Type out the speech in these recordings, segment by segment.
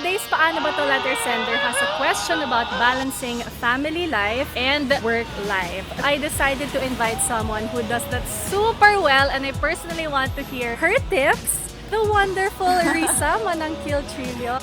today's Paano Ba To letter sender has a question about balancing family life and work life. I decided to invite someone who does that super well, and I personally want to hear her tips, the wonderful Rissa Mananquil Trillo.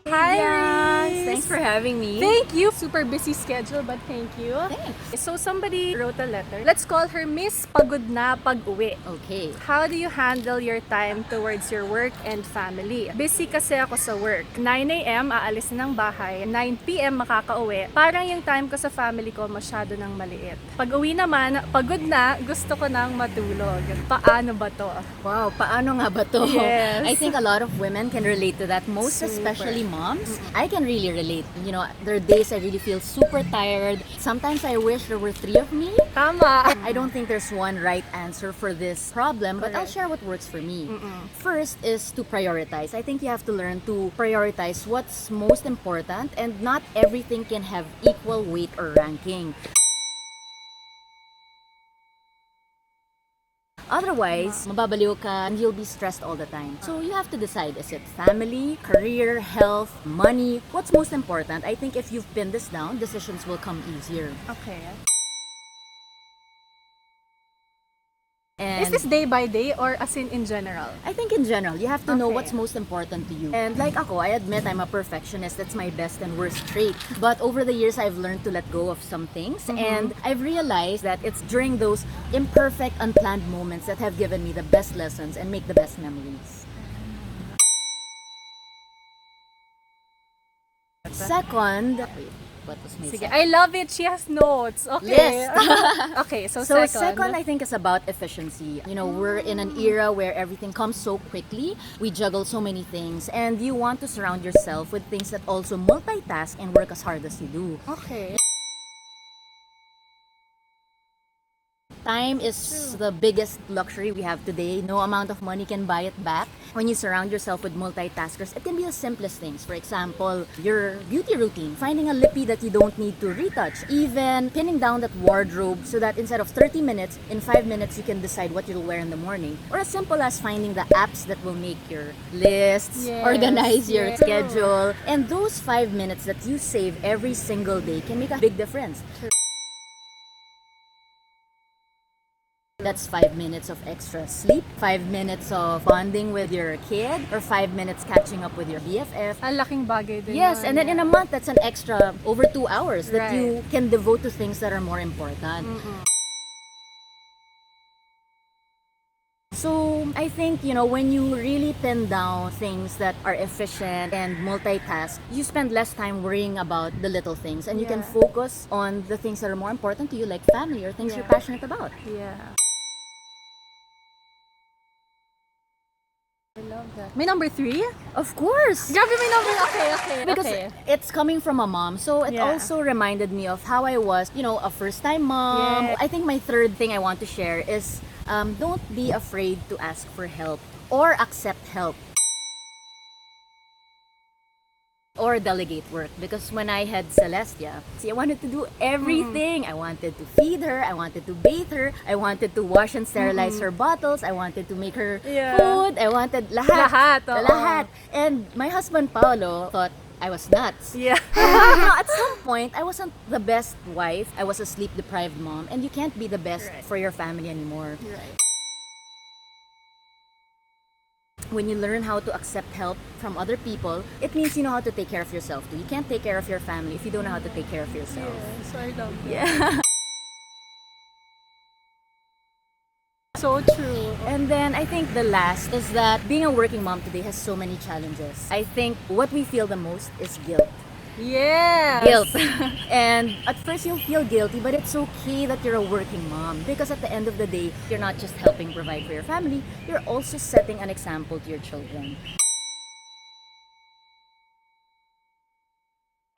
Hi, Riss! Thanks for having me. Thank you! Super busy schedule, but thank you. Thanks. So somebody wrote a letter. Let's call her Miss Pagod Na Pag-Uwi. Okay. How do you handle your time towards your work and family? Busy kasi ako sa work. 9 a.m. aalis na ng bahay. 9 p.m. makakauwi. Parang yung time ko sa family ko masyado nang maliit. Pag uwi naman, pagod na, gusto ko nang matulog. Paano ba to? Wow, paano nga ba to? Yes. I think a lot of women can relate to that, most Super. especially moms. I can really relate. You know, there are days I really feel super tired. Sometimes I wish there were 3 of me. Tama! I don't think there's one right answer for this problem, but I'll Correct. share what works for me. First is to prioritize. I think you have to learn to prioritize what's most important, and not everything can have equal weight or ranking. Otherwise, mababaliw ka and you'll be stressed all the time. So you have to decide, is it family, career, health, money? What's most important? I think if you've pinned this down, decisions will come easier. Okay. And Is this day by day or as in general? I think in general, you have to know Okay. what's most important to you. And like ako, I admit I'm a perfectionist. That's my best and worst trait. But over the years, I've learned to let go of some things. And I've realized that it's during those imperfect, unplanned moments that have given me the best lessons and make the best memories. Second, wait, what was my Sige, second? I love it. She has notes. Okay. List. Okay, so, So second. I think is about efficiency. You know, we're in an era where everything comes so quickly. We juggle so many things, and you want to surround yourself with things that also multitask and work as hard as you do. Okay. Time is the biggest luxury we have today. No amount of money can buy it back. When you surround yourself with multitaskers, it can be the simplest things. For example, your beauty routine, finding a lippy that you don't need to retouch, even pinning down that wardrobe so that instead of 30 minutes, in 5 minutes you can decide what you'll wear in the morning. Or as simple as finding the apps that will make your lists, Yes, organize your yes. schedule. And those 5 minutes that you save every single day can make a big difference. That's 5 minutes of extra sleep, 5 minutes of bonding with your kid, or 5 minutes catching up with your BFF. Ang laking bagay din. Yes, yun. and then in a month, that's an extra over 2 hours that Right. you can devote to things that are more important. So I think, you know, when you really pin down things that are efficient and multitask, you spend less time worrying about the little things, and you can Yeah. focus on the things that are more important to you, like family or things you're Yeah. passionate about. Yeah. I love that. May number 3? Of course! Grabe, may number. Okay. Because okay. it's coming from a mom, so it Yeah. also reminded me of how I was, you know, a first-time mom. Yeah. I think my third thing I want to share is don't be afraid to ask for help or accept help or delegate work. Because when I had Celestia, see, I wanted to do everything. I wanted to feed her, I wanted to bathe her, I wanted to wash and sterilize her bottles, I wanted to make her Yeah. food, I wanted lahat. Lahat, oo. Lahat. And my husband Paolo thought I was nuts. Yeah. You know, at some point, I wasn't the best wife. I was a sleep-deprived mom, and you can't be the best Right. for your family anymore. Right. When you learn how to accept help from other people, it means you know how to take care of yourself too. You can't take care of your family if you don't know how to take care of yourself. Yes, I love that. Yeah. So true. And then I think the last is that being a working mom today has so many challenges. I think what we feel the most is guilt. Yes. Guilt. And at first you'll feel guilty, but it's okay that you're a working mom, because at the end of the day, you're not just helping provide for your family, you're also setting an example to your children.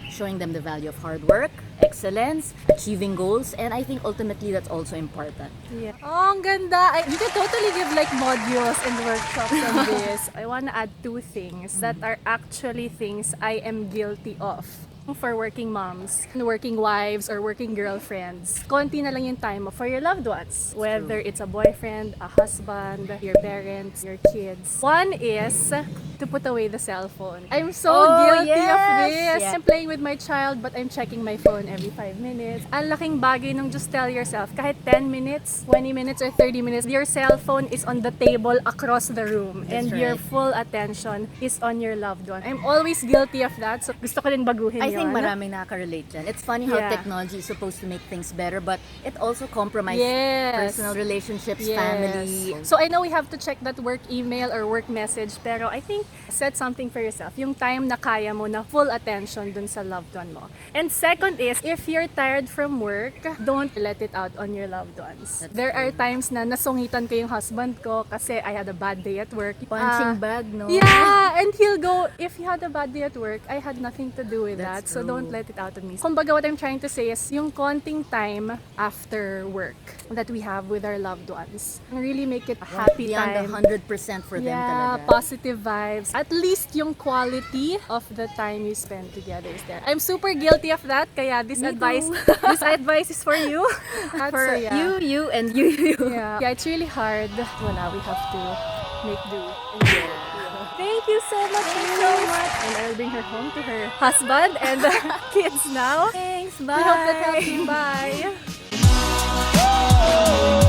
Showing them the value of hard work, excellence, achieving goals, and I think ultimately that's also important. Yeah. Oh, ang ganda. You can totally give like modules and workshops on this. I want to add 2 things that are actually things I am guilty of. For working moms, working wives, or working girlfriends, konti na lang yung time mo for your loved ones. Whether it's a boyfriend, a husband, your parents, your kids. One is to put away the cell phone. I'm so guilty of this. Yeah. I'm playing with my child but I'm checking my phone every 5 minutes. Ang laking bagay nung just tell yourself, kahit 10 minutes, 20 minutes, or 30 minutes, your cell phone is on the table across the room. That's and your right. full attention is on your loved one. I'm always guilty of that. So gusto ko rin baguhin I yun. think maraming nakaka-relate dyan. It's funny how Yeah. technology is supposed to make things better, but it also compromises Yes. personal relationships, Yes. family. So I know we have to check that work email or work message, pero I think set something for yourself. Yung time na kaya mo na full attention dun sa loved one mo. And second is, if you're tired from work, don't let it out on your loved ones. There are times na nasungitan ko yung husband ko kasi I had a bad day at work. Punching bag, no? Yeah, and he'll go, if you had a bad day at work, I had nothing to do with that, That's so true. don't let it out on me. Kumbaga, what I'm trying to say is, yung konting time after work that we have with our loved ones, really make it a happy Beyond time. 100% for them Yeah, talaga. positive vibes. At least yung quality of the time you spend together is there. I'm super guilty of that, kaya this Me advice, too. this advice is for you. For So, yeah. you, and you. Yeah, it's really hard. Wala, we have to make do. Thank you so much. And I'll bring her home to her husband and kids now. Thanks, We bye. hope that helps you. Bye.